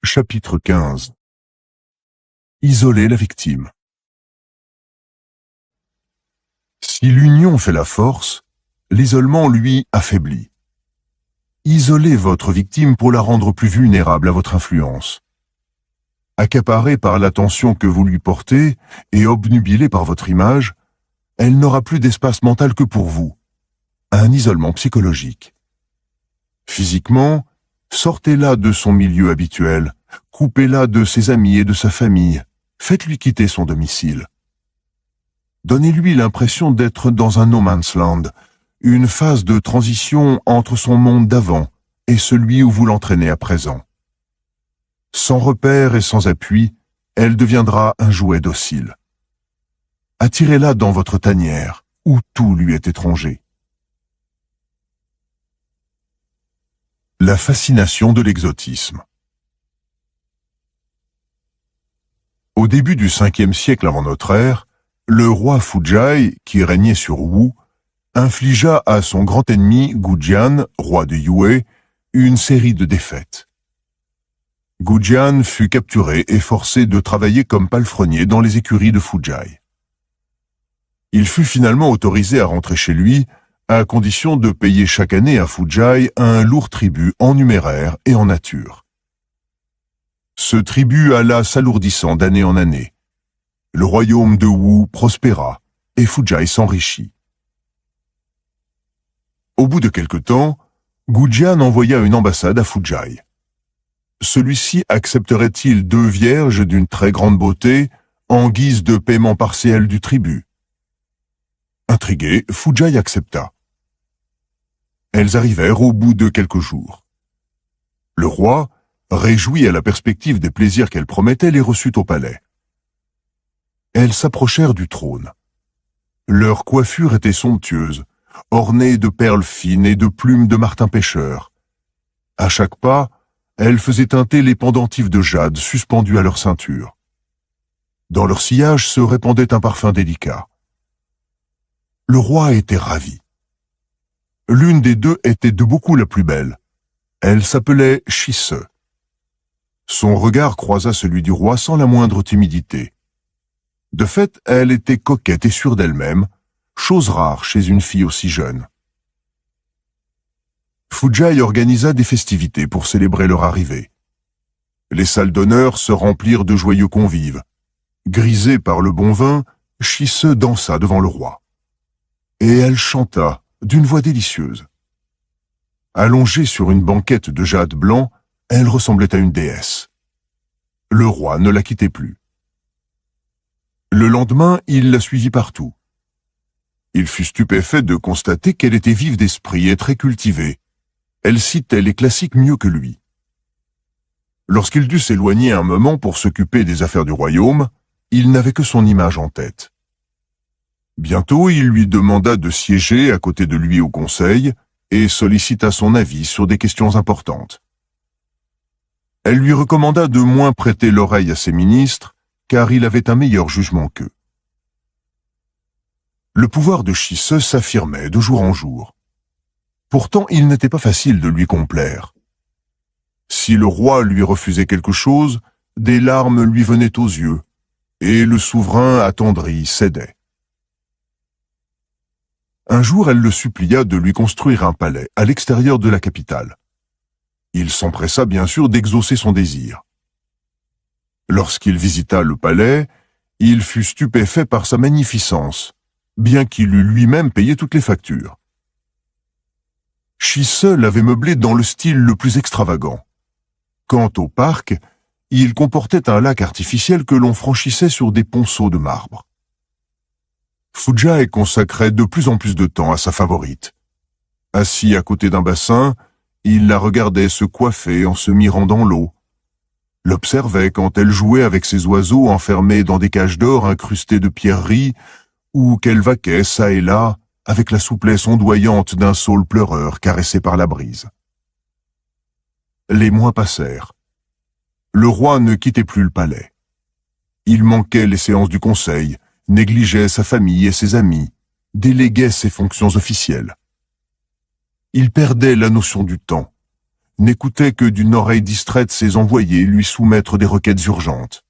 Chapitre 15. Isoler la victime. Si l'union fait la force, l'isolement, lui, affaiblit. Isolez votre victime pour la rendre plus vulnérable à votre influence. Accaparée par l'attention que vous lui portez et obnubilée par votre image, elle n'aura plus d'espace mental que pour vous. Un isolement psychologique. Physiquement, sortez-la de son milieu habituel, coupez-la de ses amis et de sa famille, faites-lui quitter son domicile. Donnez-lui l'impression d'être dans un no man's land, une phase de transition entre son monde d'avant et celui où vous l'entraînez à présent. Sans repère et sans appui, elle deviendra un jouet docile. Attirez-la dans votre tanière, où tout lui est étranger. La fascination de l'exotisme. Au début du 5e siècle avant notre ère, le roi Fujai, qui régnait sur Wu, infligea à son grand ennemi Gujian, roi de Yue, une série de défaites. Gujian fut capturé et forcé de travailler comme palefrenier dans les écuries de Fujai. Il fut finalement autorisé à rentrer chez lui, à condition de payer chaque année à Fujai un lourd tribut en numéraire et en nature. Ce tribut alla s'alourdissant d'année en année. Le royaume de Wu prospéra et Fujai s'enrichit. Au bout de quelque temps, Gujian envoya une ambassade à Fujai. Celui-ci accepterait-il 2 vierges d'une très grande beauté en guise de paiement partiel du tribut? Intrigué, Fujai accepta. Elles arrivèrent au bout de quelques jours. Le roi, réjoui à la perspective des plaisirs qu'elles promettaient, les reçut au palais. Elles s'approchèrent du trône. Leur coiffure était somptueuse, ornée de perles fines et de plumes de martin-pêcheur. À chaque pas, elles faisaient teinter les pendentifs de jade suspendus à leur ceinture. Dans leur sillage se répandait un parfum délicat. Le roi était ravi. L'une des 2 était de beaucoup la plus belle. Elle s'appelait Shise. Son regard croisa celui du roi sans la moindre timidité. De fait, elle était coquette et sûre d'elle-même, chose rare chez une fille aussi jeune. Fujai organisa des festivités pour célébrer leur arrivée. Les salles d'honneur se remplirent de joyeux convives. Grisée par le bon vin, Shise dansa devant le roi. Et elle chanta, d'une voix délicieuse. Allongée sur une banquette de jade blanc, elle ressemblait à une déesse. Le roi ne la quittait plus. Le lendemain, il la suivit partout. Il fut stupéfait de constater qu'elle était vive d'esprit et très cultivée. Elle citait les classiques mieux que lui. Lorsqu'il dut s'éloigner un moment pour s'occuper des affaires du royaume, il n'avait que son image en tête. Bientôt, il lui demanda de siéger à côté de lui au conseil et sollicita son avis sur des questions importantes. Elle lui recommanda de moins prêter l'oreille à ses ministres, car il avait un meilleur jugement qu'eux. Le pouvoir de Shise s'affirmait de jour en jour. Pourtant, il n'était pas facile de lui complaire. Si le roi lui refusait quelque chose, des larmes lui venaient aux yeux, et le souverain attendri cédait. Un jour, elle le supplia de lui construire un palais à l'extérieur de la capitale. Il s'empressa bien sûr d'exaucer son désir. Lorsqu'il visita le palais, il fut stupéfait par sa magnificence, bien qu'il eût lui-même payé toutes les factures. Shise l'avait meublé dans le style le plus extravagant. Quant au parc, il comportait un lac artificiel que l'on franchissait sur des ponceaux de marbre. Fujai consacrait de plus en plus de temps à sa favorite. Assis à côté d'un bassin, il la regardait se coiffer en se mirant dans l'eau, l'observait quand elle jouait avec ses oiseaux enfermés dans des cages d'or incrustées de pierreries, ou qu'elle vaquait çà et là avec la souplesse ondoyante d'un saule pleureur caressé par la brise. Les mois passèrent. Le roi ne quittait plus le palais. Il manquait les séances du conseil, négligeait sa famille et ses amis, déléguait ses fonctions officielles. Il perdait la notion du temps, n'écoutait que d'une oreille distraite ses envoyés lui soumettre des requêtes urgentes.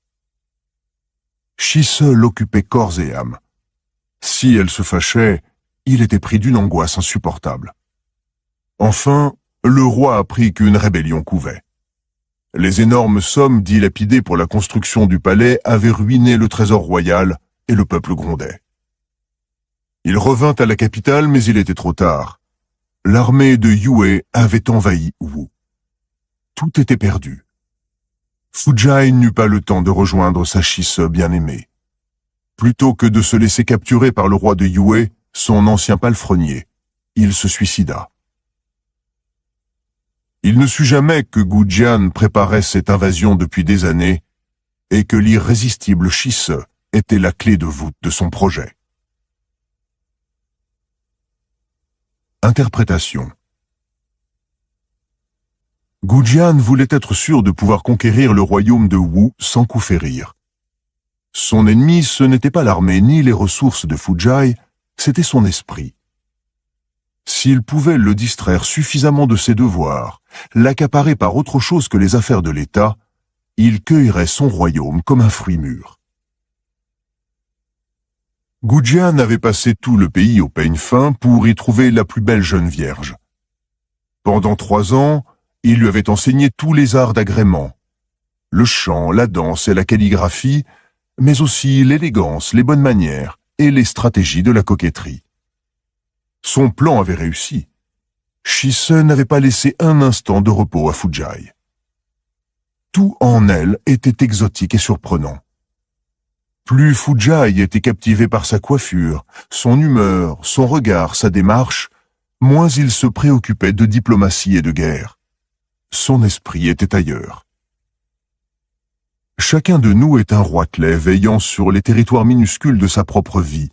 Shise l'occupait corps et âme. Si elle se fâchait, il était pris d'une angoisse insupportable. Enfin, le roi apprit qu'une rébellion couvait. Les énormes sommes dilapidées pour la construction du palais avaient ruiné le trésor royal et le peuple grondait. Il revint à la capitale, mais il était trop tard. L'armée de Yue avait envahi Wu. Tout était perdu. Fujai n'eut pas le temps de rejoindre sa Shise bien-aimée. Plutôt que de se laisser capturer par le roi de Yue, son ancien palefrenier, il se suicida. Il ne sut jamais que Gujian préparait cette invasion depuis des années et que l'irrésistible Shise était la clé de voûte de son projet. Interprétation. Gujian voulait être sûr de pouvoir conquérir le royaume de Wu sans coup férir. Son ennemi, ce n'était pas l'armée ni les ressources de Fujai, c'était son esprit. S'il pouvait le distraire suffisamment de ses devoirs, l'accaparer par autre chose que les affaires de l'État, il cueillerait son royaume comme un fruit mûr. Gujian avait passé tout le pays au peigne fin pour y trouver la plus belle jeune vierge. Pendant 3 ans, il lui avait enseigné tous les arts d'agrément, le chant, la danse et la calligraphie, mais aussi l'élégance, les bonnes manières et les stratégies de la coquetterie. Son plan avait réussi. Shise n'avait pas laissé un instant de repos à Fujai. Tout en elle était exotique et surprenant. Plus Fujai était captivé par sa coiffure, son humeur, son regard, sa démarche, moins il se préoccupait de diplomatie et de guerre. Son esprit était ailleurs. Chacun de nous est un roitelet veillant sur les territoires minuscules de sa propre vie,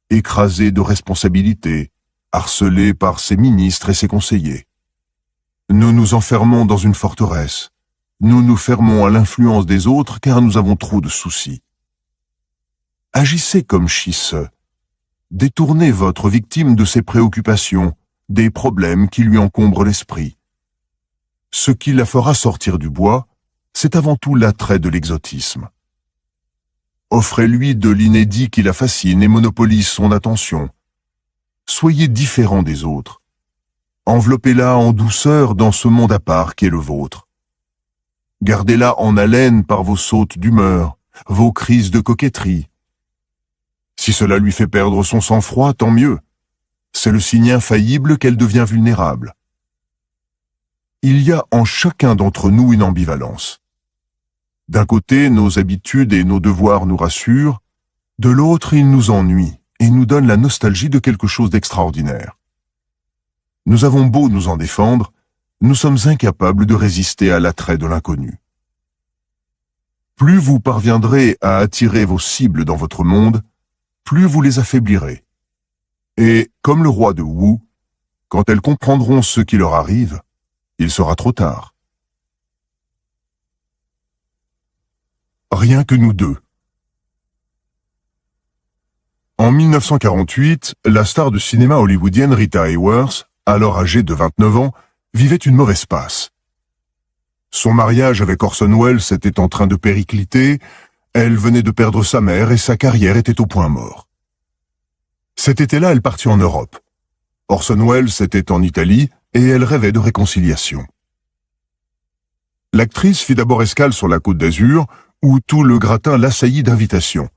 écrasé de responsabilités, harcelé par ses ministres et ses conseillers. Nous nous enfermons dans une forteresse. Nous nous fermons à l'influence des autres car nous avons trop de soucis. Agissez comme Shise. Détournez votre victime de ses préoccupations, des problèmes qui lui encombrent l'esprit. Ce qui la fera sortir du bois, c'est avant tout l'attrait de l'exotisme. Offrez-lui de l'inédit qui la fascine et monopolise son attention. Soyez différent des autres. Enveloppez-la en douceur dans ce monde à part qui est le vôtre. Gardez-la en haleine par vos sautes d'humeur, vos crises de coquetterie. Si cela lui fait perdre son sang-froid, tant mieux. C'est le signe infaillible qu'elle devient vulnérable. Il y a en chacun d'entre nous une ambivalence. D'un côté, nos habitudes et nos devoirs nous rassurent, de l'autre, ils nous ennuient et nous donnent la nostalgie de quelque chose d'extraordinaire. Nous avons beau nous en défendre, nous sommes incapables de résister à l'attrait de l'inconnu. Plus vous parviendrez à attirer vos cibles dans votre monde, plus vous les affaiblirez. Et, comme le roi de Wu, quand elles comprendront ce qui leur arrive, il sera trop tard. Rien que nous deux. En 1948, la star de cinéma hollywoodienne Rita Hayworth, alors âgée de 29 ans, vivait une mauvaise passe. Son mariage avec Orson Welles était en train de péricliter, elle venait de perdre sa mère et sa carrière était au point mort. Cet été-là, elle partit en Europe. Orson Welles était en Italie et elle rêvait de réconciliation. L'actrice fit d'abord escale sur la Côte d'Azur, où tout le gratin l'assaillit d'invitations.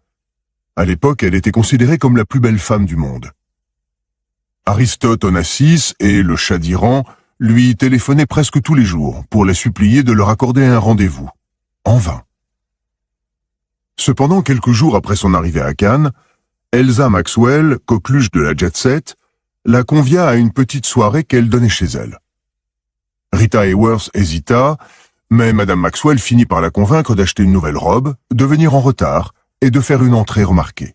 À l'époque, elle était considérée comme la plus belle femme du monde. Aristote Onassis et le Shah d'Iran lui téléphonaient presque tous les jours pour la supplier de leur accorder un rendez-vous. En vain. Cependant, quelques jours après son arrivée à Cannes, Elsa Maxwell, coqueluche de la jet-set, la convia à une petite soirée qu'elle donnait chez elle. Rita Hayworth hésita, mais Madame Maxwell finit par la convaincre d'acheter une nouvelle robe, de venir en retard et de faire une entrée remarquée.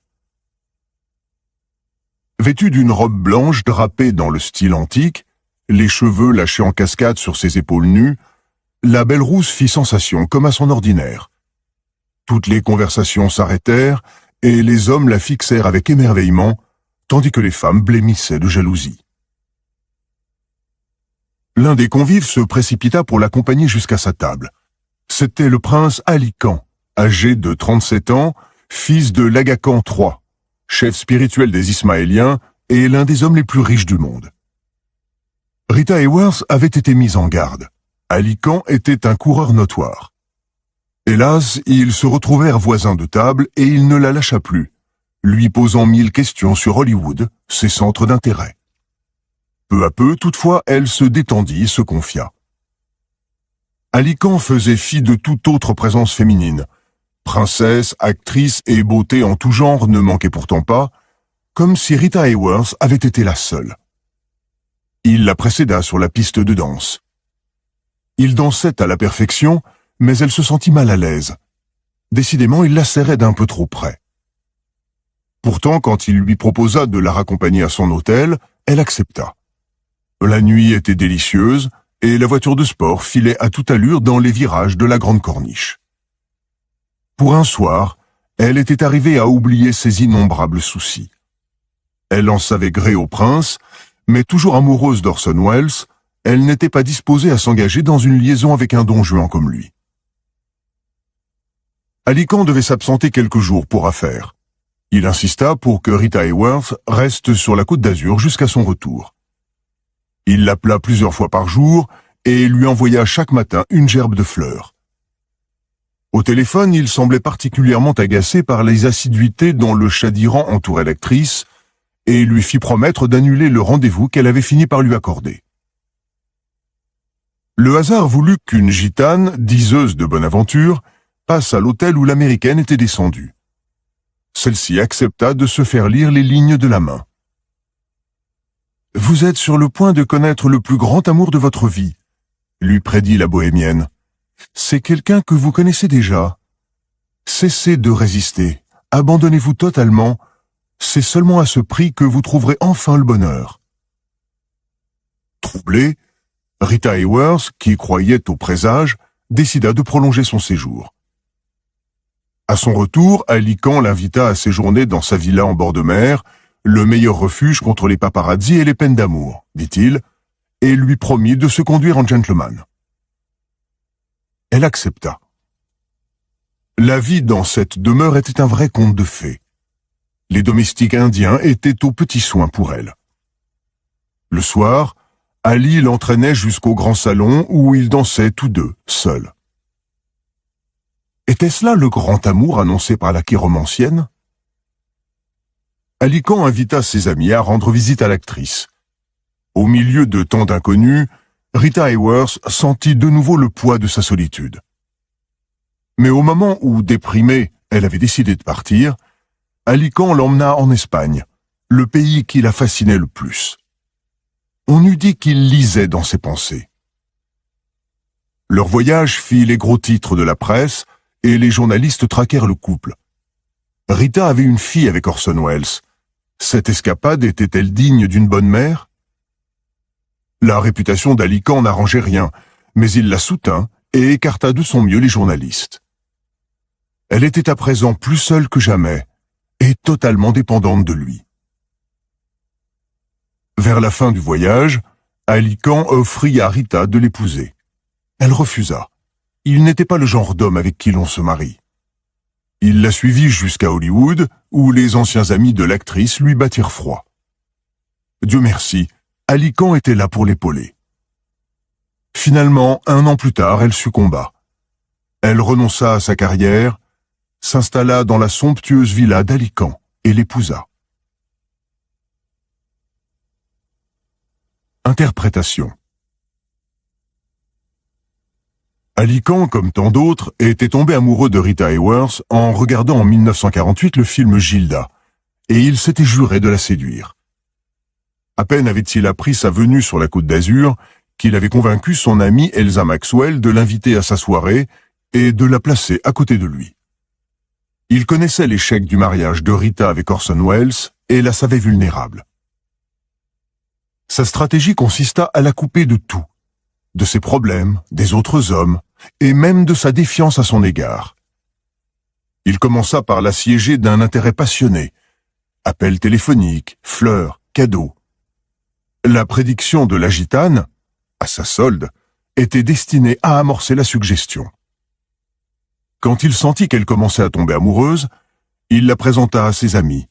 Vêtue d'une robe blanche drapée dans le style antique, les cheveux lâchés en cascade sur ses épaules nues, la belle rousse fit sensation comme à son ordinaire. Toutes les conversations s'arrêtèrent et les hommes la fixèrent avec émerveillement, tandis que les femmes blêmissaient de jalousie. L'un des convives se précipita pour l'accompagner jusqu'à sa table. C'était le prince Ali Khan, âgé de 37 ans, fils de l'Aga Khan III, chef spirituel des Ismaéliens et l'un des hommes les plus riches du monde. Rita Hayworth avait été mise en garde. Ali Khan était un coureur notoire. Hélas, ils se retrouvèrent voisins de table et il ne la lâcha plus, lui posant 1000 questions sur Hollywood, ses centres d'intérêt. Peu à peu, toutefois, elle se détendit et se confia. Ali Khan faisait fi de toute autre présence féminine. Princesse, actrice et beauté en tout genre ne manquaient pourtant pas, comme si Rita Hayworth avait été la seule. Il la précéda sur la piste de danse. Il dansait à la perfection, mais elle se sentit mal à l'aise. Décidément, il la serrait d'un peu trop près. Pourtant, quand il lui proposa de la raccompagner à son hôtel, elle accepta. La nuit était délicieuse et la voiture de sport filait à toute allure dans les virages de la Grande Corniche. Pour un soir, elle était arrivée à oublier ses innombrables soucis. Elle en savait gré au prince, mais toujours amoureuse d'Orson Welles, elle n'était pas disposée à s'engager dans une liaison avec un don Juan comme lui. Ali Khan devait s'absenter quelques jours pour affaires. Il insista pour que Rita Hayworth reste sur la Côte d'Azur jusqu'à son retour. Il l'appela plusieurs fois par jour et lui envoya chaque matin une gerbe de fleurs. Au téléphone, il semblait particulièrement agacé par les assiduités dont le chat d'Iran entourait l'actrice et lui fit promettre d'annuler le rendez-vous qu'elle avait fini par lui accorder. Le hasard voulut qu'une gitane, diseuse de bonne aventure, passe à l'hôtel où l'américaine était descendue. Celle-ci accepta de se faire lire les lignes de la main. « Vous êtes sur le point de connaître le plus grand amour de votre vie », lui prédit la bohémienne. « C'est quelqu'un que vous connaissez déjà. Cessez de résister, abandonnez-vous totalement, c'est seulement à ce prix que vous trouverez enfin le bonheur. » Troublée, Rita Hayworth, qui croyait au présage, décida de prolonger son séjour. À son retour, Ali Khan l'invita à séjourner dans sa villa en bord de mer, le meilleur refuge contre les paparazzis et les peines d'amour, dit-il, et lui promit de se conduire en gentleman. Elle accepta. La vie dans cette demeure était un vrai conte de fées. Les domestiques indiens étaient aux petits soins pour elle. Le soir, Ali l'entraînait jusqu'au grand salon où ils dansaient tous deux, seuls. Était-ce là le grand amour annoncé par la chiromancienne? Ali Khan invita ses amis à rendre visite à l'actrice. Au milieu de tant d'inconnus, Rita Hayworth sentit de nouveau le poids de sa solitude. Mais au moment où, déprimée, elle avait décidé de partir, Ali Khan l'emmena en Espagne, le pays qui la fascinait le plus. On eût dit qu'il lisait dans ses pensées. Leur voyage fit les gros titres de la presse et les journalistes traquèrent le couple. Rita avait une fille avec Orson Welles. Cette escapade était-elle digne d'une bonne mère? La réputation d'Ali Khan n'arrangeait rien, mais il la soutint et écarta de son mieux les journalistes. Elle était à présent plus seule que jamais et totalement dépendante de lui. Vers la fin du voyage, Ali Khan offrit à Rita de l'épouser. Elle refusa. Il n'était pas le genre d'homme avec qui l'on se marie. Il la suivit jusqu'à Hollywood, où les anciens amis de l'actrice lui battirent froid. Dieu merci, Ali Khan était là pour l'épauler. Finalement, 1 an plus tard, elle succomba. Elle renonça à sa carrière, s'installa dans la somptueuse villa d'Ali Khan et l'épousa. Interprétation. Ali Khan, comme tant d'autres, était tombé amoureux de Rita Hayworth en regardant en 1948 le film Gilda, et il s'était juré de la séduire. À peine avait-il appris sa venue sur la Côte d'Azur qu'il avait convaincu son amie Elsa Maxwell de l'inviter à sa soirée et de la placer à côté de lui. Il connaissait l'échec du mariage de Rita avec Orson Welles et la savait vulnérable. Sa stratégie consista à la couper de tout, de ses problèmes, des autres hommes, et même de sa défiance à son égard. Il commença par l'assiéger d'un intérêt passionné, appels téléphoniques, fleurs, cadeaux. La prédiction de la gitane, à sa solde, était destiné à amorcer la suggestion. Quand il sentit qu'elle commençait à tomber amoureuse, il la présenta à ses amis,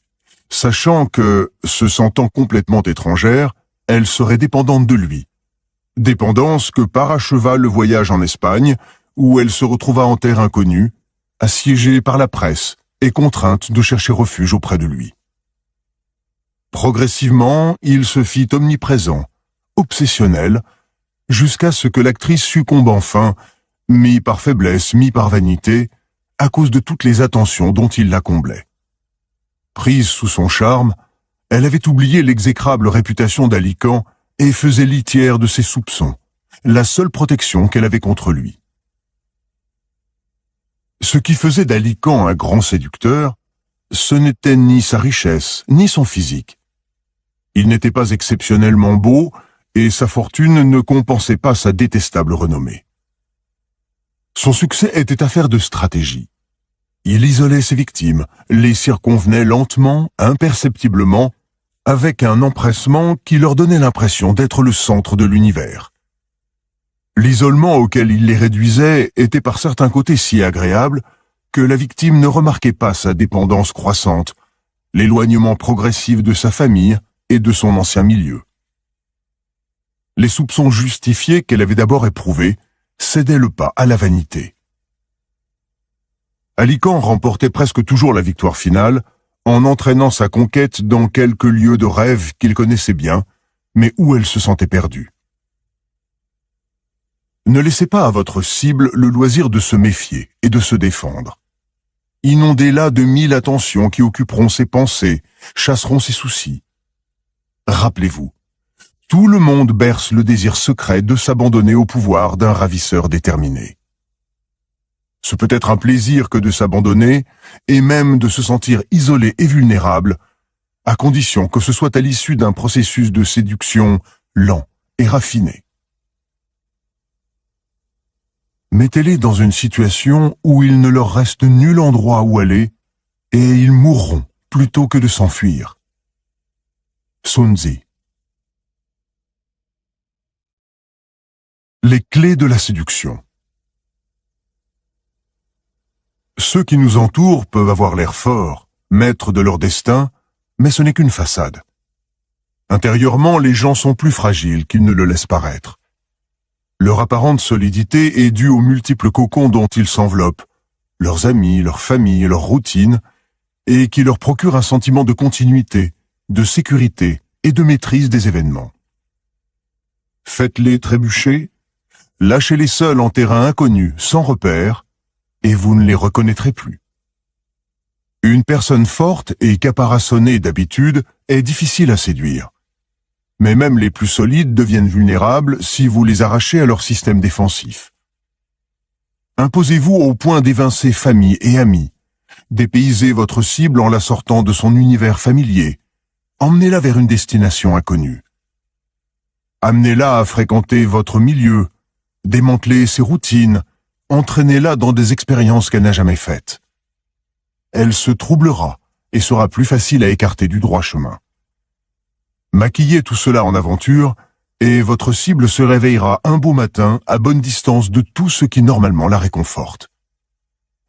sachant que, se sentant complètement étrangère, elle serait dépendante de lui. Dépendance que paracheva le voyage en Espagne, où elle se retrouva en terre inconnue, assiégée par la presse et contrainte de chercher refuge auprès de lui. Progressivement, il se fit omniprésent, obsessionnel, jusqu'à ce que l'actrice succombe enfin, mi par faiblesse, mi par vanité, à cause de toutes les attentions dont il la comblait. Prise sous son charme, elle avait oublié l'exécrable réputation d'Alican et faisait litière de ses soupçons, la seule protection qu'elle avait contre lui. Ce qui faisait d'Alican un grand séducteur, ce n'était ni sa richesse, ni son physique. Il n'était pas exceptionnellement beau, et sa fortune ne compensait pas sa détestable renommée. Son succès était affaire de stratégie. Il isolait ses victimes, les circonvenait lentement, imperceptiblement, avec un empressement qui leur donnait l'impression d'être le centre de l'univers. L'isolement auquel il les réduisait était par certains côtés si agréable que la victime ne remarquait pas sa dépendance croissante, l'éloignement progressif de sa famille et de son ancien milieu. Les soupçons justifiés qu'elle avait d'abord éprouvés cédaient le pas à la vanité. Alican remportait presque toujours la victoire finale en entraînant sa conquête dans quelques lieux de rêve qu'il connaissait bien, mais où elle se sentait perdue. Ne laissez pas à votre cible le loisir de se méfier et de se défendre. Inondez-la de 1000 attentions qui occuperont ses pensées, chasseront ses soucis. Rappelez-vous, tout le monde berce le désir secret de s'abandonner au pouvoir d'un ravisseur déterminé. Ce peut être un plaisir que de s'abandonner, et même de se sentir isolé et vulnérable, à condition que ce soit à l'issue d'un processus de séduction lent et raffiné. Mettez-les dans une situation où il ne leur reste nul endroit où aller, et ils mourront plutôt que de s'enfuir. Sun Tzu. Les clés de la séduction. Ceux qui nous entourent peuvent avoir l'air forts, maîtres de leur destin, mais ce n'est qu'une façade. Intérieurement, les gens sont plus fragiles qu'ils ne le laissent paraître. Leur apparente solidité est due aux multiples cocons dont ils s'enveloppent, leurs amis, leur famille, leur routine, et qui leur procurent un sentiment de continuité, de sécurité et de maîtrise des événements. Faites-les trébucher, lâchez-les seuls en terrain inconnu, sans repère, et vous ne les reconnaîtrez plus. Une personne forte et caparaçonnée d'habitude est difficile à séduire. Mais même les plus solides deviennent vulnérables si vous les arrachez à leur système défensif. Imposez-vous au point d'évincer famille et amis. Dépaysez votre cible en la sortant de son univers familier. Emmenez-la vers une destination inconnue. Amenez-la à fréquenter votre milieu. Démantelez ses routines. Entraînez-la dans des expériences qu'elle n'a jamais faites. Elle se troublera et sera plus facile à écarter du droit chemin. Maquillez tout cela en aventure, et votre cible se réveillera un beau matin à bonne distance de tout ce qui normalement la réconforte.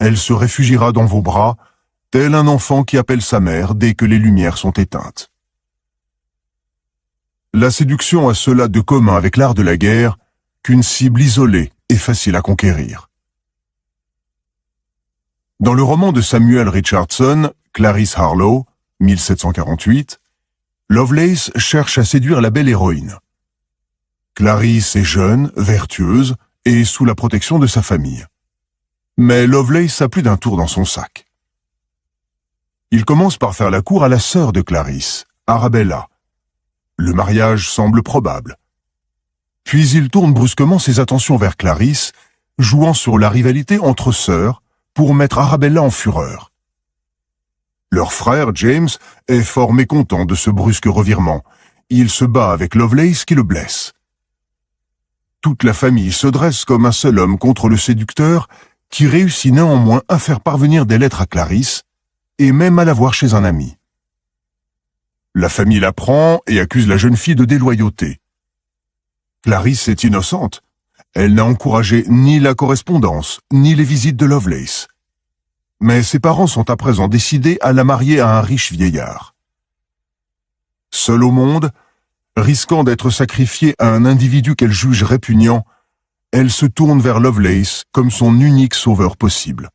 Elle se réfugiera dans vos bras, tel un enfant qui appelle sa mère dès que les lumières sont éteintes. La séduction a cela de commun avec l'art de la guerre qu'une cible isolée est facile à conquérir. Dans le roman de Samuel Richardson, Clarice Harlowe, 1748, Lovelace cherche à séduire la belle héroïne. Clarice est jeune, vertueuse et sous la protection de sa famille. Mais Lovelace a plus d'un tour dans son sac. Il commence par faire la cour à la sœur de Clarice, Arabella. Le mariage semble probable. Puis il tourne brusquement ses attentions vers Clarice, jouant sur la rivalité entre sœurs, pour mettre Arabella en fureur. Leur frère, James, est fort mécontent de ce brusque revirement. Il se bat avec Lovelace qui le blesse. Toute la famille se dresse comme un seul homme contre le séducteur qui réussit néanmoins à faire parvenir des lettres à Clarice et même à la voir chez un ami. La famille l'apprend et accuse la jeune fille de déloyauté. Clarisse est innocente. Elle n'a encouragé ni la correspondance, ni les visites de Lovelace. Mais ses parents sont à présent décidés à la marier à un riche vieillard. Seule au monde, risquant d'être sacrifiée à un individu qu'elle juge répugnant, elle se tourne vers Lovelace comme son unique sauveur possible.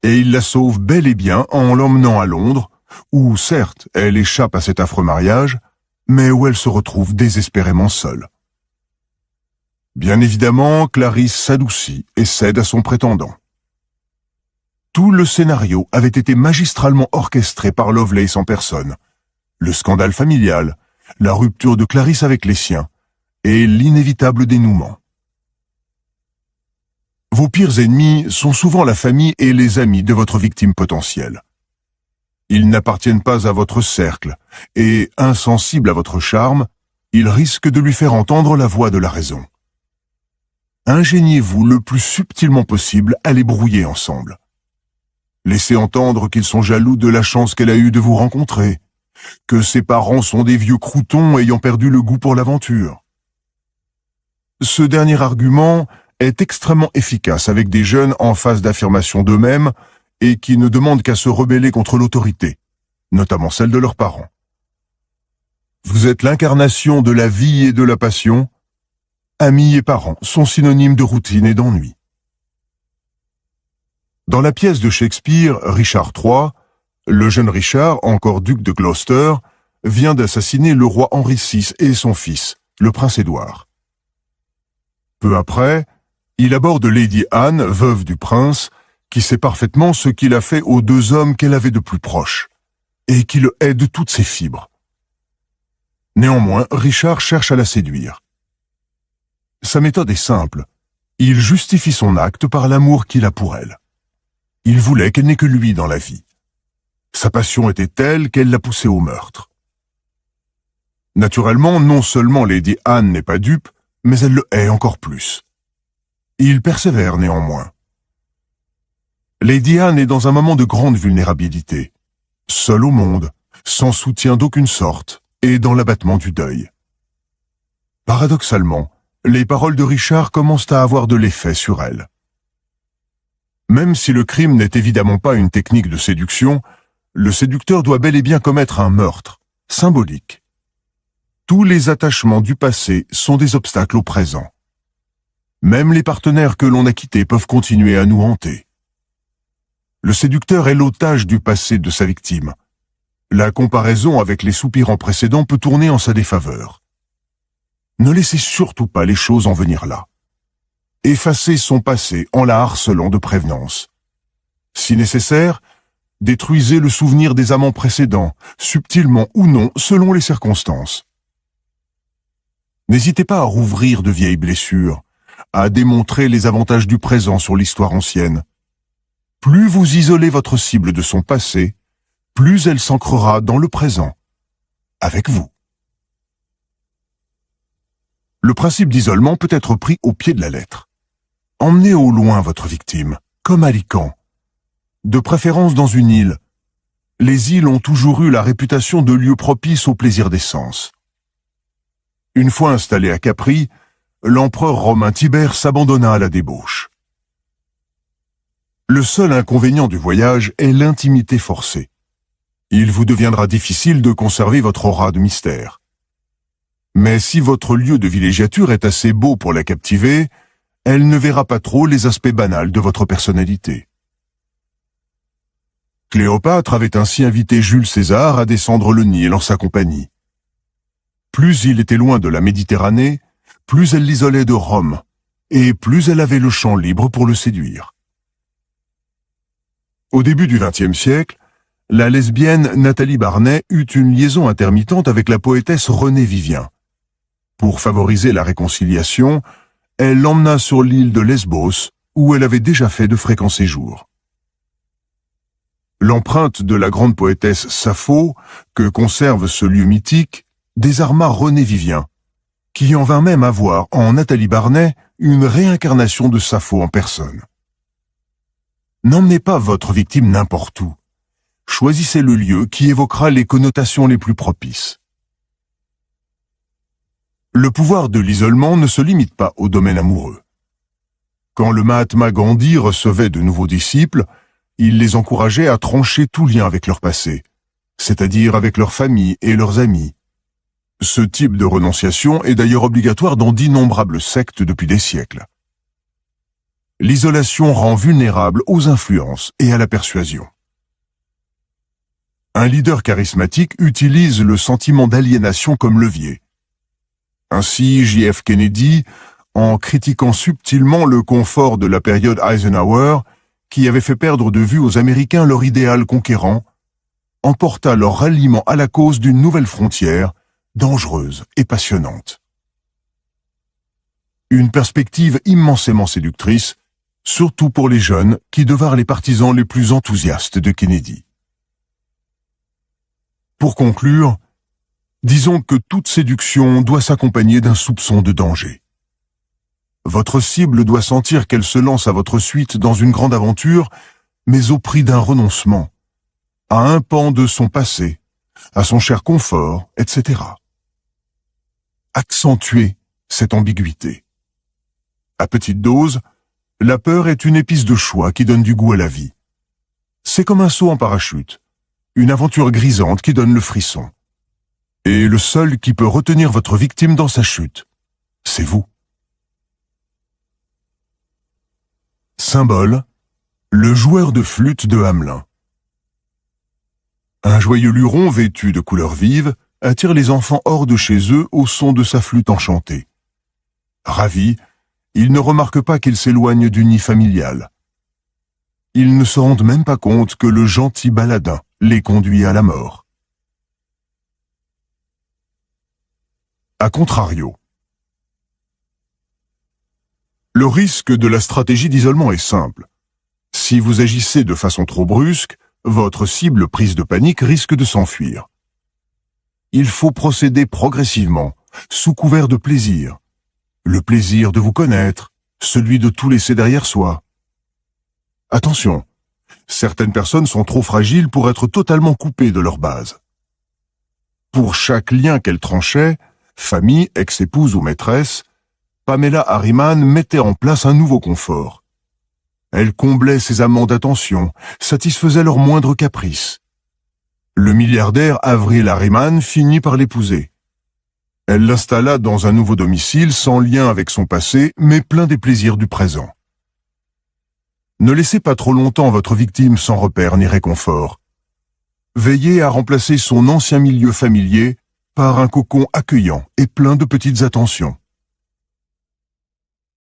Et il la sauve bel et bien en l'emmenant à Londres, où certes elle échappe à cet affreux mariage, mais où elle se retrouve désespérément seule. Bien évidemment, Clarisse s'adoucit et cède à son prétendant. Tout le scénario avait été magistralement orchestré par Lovelace en personne. Le scandale familial, la rupture de Clarisse avec les siens, et l'inévitable dénouement. Vos pires ennemis sont souvent la famille et les amis de votre victime potentielle. Ils n'appartiennent pas à votre cercle, et, insensibles à votre charme, ils risquent de lui faire entendre la voix de la raison. Ingéniez-vous le plus subtilement possible à les brouiller ensemble. Laissez entendre qu'ils sont jaloux de la chance qu'elle a eue de vous rencontrer, que ses parents sont des vieux croutons ayant perdu le goût pour l'aventure. Ce dernier argument est extrêmement efficace avec des jeunes en phase d'affirmation d'eux-mêmes et qui ne demandent qu'à se rebeller contre l'autorité, notamment celle de leurs parents. Vous êtes l'incarnation de la vie et de la passion. Amis et parents sont synonymes de routine et d'ennui. Dans la pièce de Shakespeare, Richard III, le jeune Richard, encore duc de Gloucester, vient d'assassiner le roi Henri VI et son fils, le prince Édouard. Peu après, il aborde Lady Anne, veuve du prince, qui sait parfaitement ce qu'il a fait aux deux hommes qu'elle avait de plus proches, et qui le hait de toutes ses fibres. Néanmoins, Richard cherche à la séduire. Sa méthode est simple. Il justifie son acte par l'amour qu'il a pour elle. Il voulait qu'elle n'ait que lui dans la vie. Sa passion était telle qu'elle l'a poussé au meurtre. Naturellement, non seulement Lady Anne n'est pas dupe, mais elle le hait encore plus. Il persévère néanmoins. Lady Anne est dans un moment de grande vulnérabilité, seule au monde, sans soutien d'aucune sorte, et dans l'abattement du deuil. Paradoxalement, les paroles de Richard commencent à avoir de l'effet sur elle. Même si le crime n'est évidemment pas une technique de séduction, le séducteur doit bel et bien commettre un meurtre, symbolique. Tous les attachements du passé sont des obstacles au présent. Même les partenaires que l'on a quittés peuvent continuer à nous hanter. Le séducteur est l'otage du passé de sa victime. La comparaison avec les soupirants précédents peut tourner en sa défaveur. Ne laissez surtout pas les choses en venir là. Effacez son passé en la harcelant de prévenance. Si nécessaire, détruisez le souvenir des amants précédents, subtilement ou non, selon les circonstances. N'hésitez pas à rouvrir de vieilles blessures, à démontrer les avantages du présent sur l'histoire ancienne. Plus vous isolez votre cible de son passé, plus elle s'ancrera dans le présent, avec vous. Le principe d'isolement peut être pris au pied de la lettre. Emmenez au loin votre victime, comme à Lycan. De préférence dans une île. Les îles ont toujours eu la réputation de lieux propices au plaisir des sens. Une fois installé à Capri, l'empereur romain Tibère s'abandonna à la débauche. Le seul inconvénient du voyage est l'intimité forcée. Il vous deviendra difficile de conserver votre aura de mystère. Mais si votre lieu de villégiature est assez beau pour la captiver, elle ne verra pas trop les aspects banals de votre personnalité. Cléopâtre avait ainsi invité Jules César à descendre le Nil en sa compagnie. Plus il était loin de la Méditerranée, plus elle l'isolait de Rome, et plus elle avait le champ libre pour le séduire. Au début du XXe siècle, la lesbienne Nathalie Barnet eut une liaison intermittente avec la poétesse Renée Vivien. Pour favoriser la réconciliation, elle l'emmena sur l'île de Lesbos, où elle avait déjà fait de fréquents séjours. L'empreinte de la grande poétesse Sappho, que conserve ce lieu mythique, désarma Renée Vivien, qui en vint même à voir en Nathalie Barnet une réincarnation de Sappho en personne. N'emmenez pas votre victime n'importe où. Choisissez le lieu qui évoquera les connotations les plus propices. Le pouvoir de l'isolement ne se limite pas au domaine amoureux. Quand le Mahatma Gandhi recevait de nouveaux disciples, il les encourageait à trancher tout lien avec leur passé, c'est-à-dire avec leur famille et leurs amis. Ce type de renonciation est d'ailleurs obligatoire dans d'innombrables sectes depuis des siècles. L'isolation rend vulnérable aux influences et à la persuasion. Un leader charismatique utilise le sentiment d'aliénation comme levier. Ainsi, J.F. Kennedy, en critiquant subtilement le confort de la période Eisenhower, qui avait fait perdre de vue aux Américains leur idéal conquérant, emporta leur ralliement à la cause d'une nouvelle frontière, dangereuse et passionnante. Une perspective immensément séductrice, surtout pour les jeunes qui devinrent les partisans les plus enthousiastes de Kennedy. Pour conclure, disons que toute séduction doit s'accompagner d'un soupçon de danger. Votre cible doit sentir qu'elle se lance à votre suite dans une grande aventure, mais au prix d'un renoncement, à un pan de son passé, à son cher confort, etc. Accentuez cette ambiguïté. À petite dose, la peur est une épice de choix qui donne du goût à la vie. C'est comme un saut en parachute, une aventure grisante qui donne le frisson. Et le seul qui peut retenir votre victime dans sa chute, c'est vous. Symbole, le joueur de flûte de Hamelin. Un joyeux luron vêtu de couleurs vives attire les enfants hors de chez eux au son de sa flûte enchantée. Ravis, ils ne remarquent pas qu'ils s'éloignent du nid familial. Ils ne se rendent même pas compte que le gentil baladin les conduit à la mort. A contrario. Le risque de la stratégie d'isolement est simple. Si vous agissez de façon trop brusque, votre cible prise de panique risque de s'enfuir. Il faut procéder progressivement, sous couvert de plaisir. Le plaisir de vous connaître, celui de tout laisser derrière soi. Attention, certaines personnes sont trop fragiles pour être totalement coupées de leur base. Pour chaque lien qu'elle tranchait, famille, ex-épouse ou maîtresse, Pamela Harriman mettait en place un nouveau confort. Elle comblait ses amants d'attention, satisfaisait leurs moindres caprices. Le milliardaire Avril Harriman finit par l'épouser. Elle l'installa dans un nouveau domicile sans lien avec son passé, mais plein des plaisirs du présent. Ne laissez pas trop longtemps votre victime sans repère ni réconfort. Veillez à remplacer son ancien milieu familier par un cocon accueillant et plein de petites attentions.